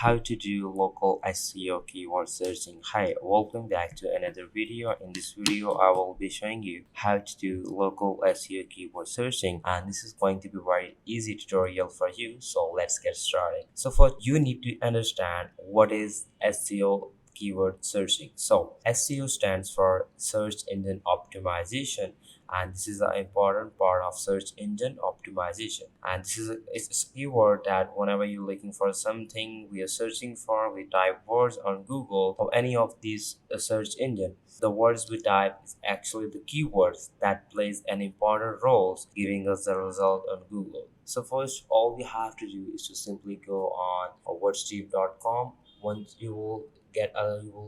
how to do local SEO keyword searching. Hi, welcome back to another video. In this video, I will be showing you how to do local SEO keyword searching, and this is going to be very easy tutorial for you. So let's get started. So first, you need to understand what is SEO keyword searching. So SEO stands for search engine optimization, and this is an important part of search engine optimization. And it's a keyword that whenever you're looking for something we are searching for, we type words on Google or any of these search engine, the words we type is actually the keywords that plays an important role giving us the result on Google. So first, all we have to do is to simply go on wordstream.com. Once you will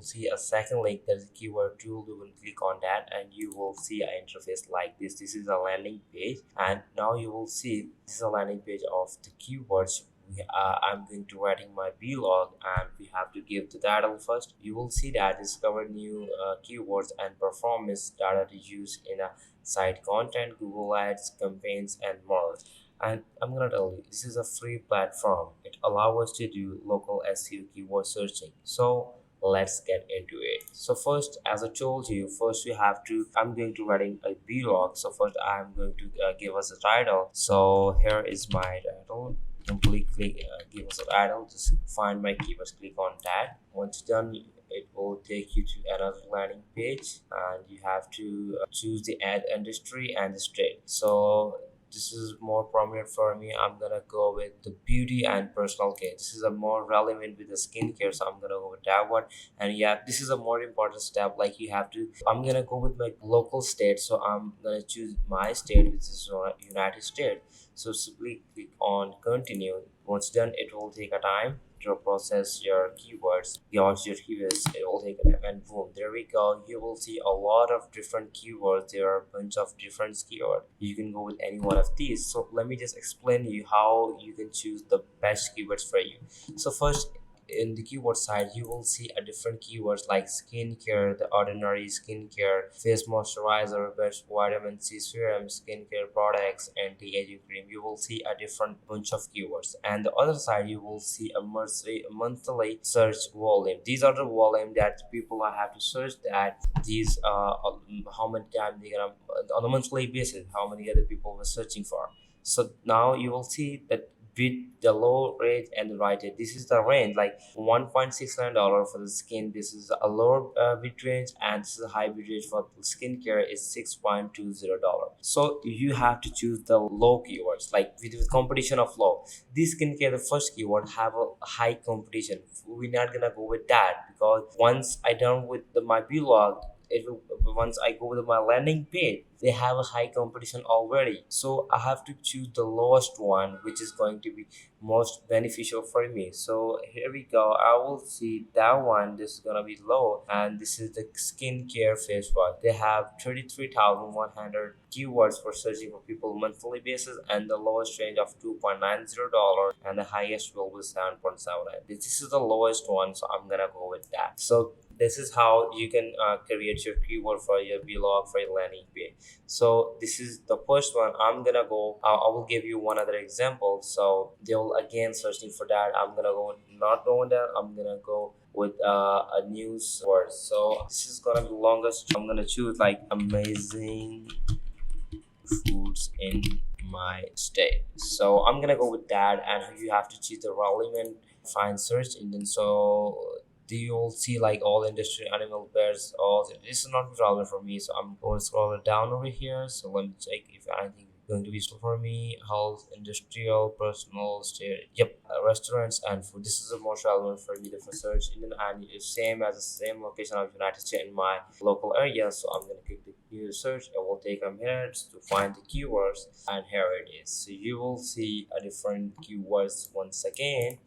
see a second link, there's a keyword tool. You will click on that and you will see an interface like this is a landing page, and now you will see this is a landing page of the keywords. I'm going to writing my blog, and we have to give the title first. You will see that discover new keywords and performance data to use in a site content, Google Ads, campaigns, and more. And I'm gonna tell you, this is a free platform. It allows us to do local SEO keyword searching. So let's get into it. So first, as I told you, first we have to, I'm going to writing a blog. So first I'm going to give us a title. So here is my title. Simply click give us a title, just find my keywords, click on that. Once done, it will take you to another landing page, and you have to choose the ad industry and the state. So this is more prominent for me. I'm gonna go with the beauty and personal care. This is a more relevant with the skincare, so I'm gonna go with that one. And yeah, this is a more important step. Like you have to, I'm gonna go with my local state, so I'm gonna choose my state, which is United States. So simply click on continue. Once done, it will take a time to process your keywords. Your keywords, it will take a time, and boom, there we go. You will see a lot of different keywords. There are a bunch of different keywords. You can go with any one of these. So let me just explain you how you can choose the best keywords for you. So first, in the keyword side, you will see a different keywords like skincare, the ordinary skincare, face moisturizer, best vitamin C serum, skincare products, anti-aging cream. You will see a different bunch of keywords. And the other side, you will see a monthly search volume. These are the volume that people have to search, that these how many times they gonna on a monthly basis, how many other people were searching for. So now you will see that with the low rate and the right rate, this is the range like $1.69 for the skin. This is a lower bid range, and this is a high bid range for skincare is $6.20. So you have to choose the low keywords, like with competition of low. This skincare, the first keyword, have a high competition. We're not gonna go with that, because once I done with my blog, it will, once I go to my landing page, they have a high competition already. So I have to choose the lowest one, which is going to be most beneficial for me. So here we go. I will see that one. This is gonna be low, and this is the skincare face wash. They have 33,100 keywords for searching for people monthly basis, and the lowest range of $2.90, and the highest will be 7.79. This is the lowest one, so I'm gonna go with that. So this is how you can create your keyword for your blog, for your landing page. So this is the first one. I'm gonna go, I will give you one other example. So they will again searching for that. I'm gonna go not going there. I'm gonna go with a news word. So this is gonna be longest. I'm gonna choose like amazing foods in my state. So I'm gonna go with that, and you have to choose the relevant find search engine. So you will see like all industry, animal, bears, all this is not relevant for me, so I'm going to scroll it down over here. So let me check if anything is going to be useful for me. Health, industrial, personal, state, yep, restaurants and food. This is the most relevant for me, the for search engine, and it's same as the same location of United States in my local area. So I'm going to click the new search. It will take a minute to find the keywords, and here it is. So you will see a different keywords once again.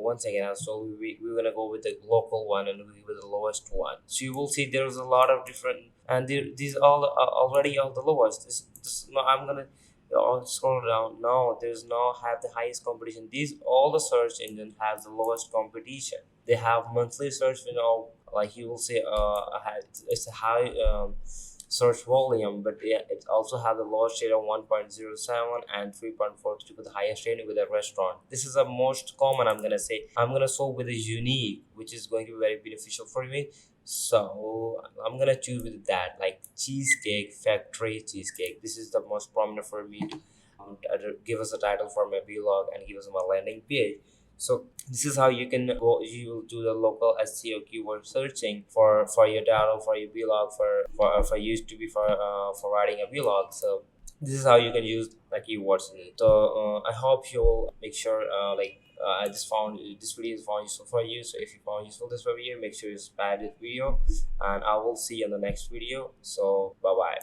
Once again, so we're gonna go with the local one, and with the lowest one. So you will see there's a lot of different, and these all are already all the lowest. This no, I'm gonna scroll down. No, there's no have the highest competition. These all the search engines have the lowest competition. They have monthly search, like you will see, it's a high search volume, but yeah, it also have the lowest rate of 1.07 and 3.42 with the highest rating with a restaurant. This is the most common. I'm gonna say I'm gonna solve with a unique, which is going to be very beneficial for me. So I'm gonna choose with that, like cheesecake factory cheesecake. This is the most prominent for me to give us a title for my vlog and give us my landing page. So this is how you can go. You will do the local SEO keyword searching for your title, for your vlog, for used to be for writing a vlog. So this is how you can use the keywords in it. So I hope you'll make sure I just found this video is found useful for you. So if you found useful this video, make sure you subscribe this video, and I will see you in the next video. So bye bye.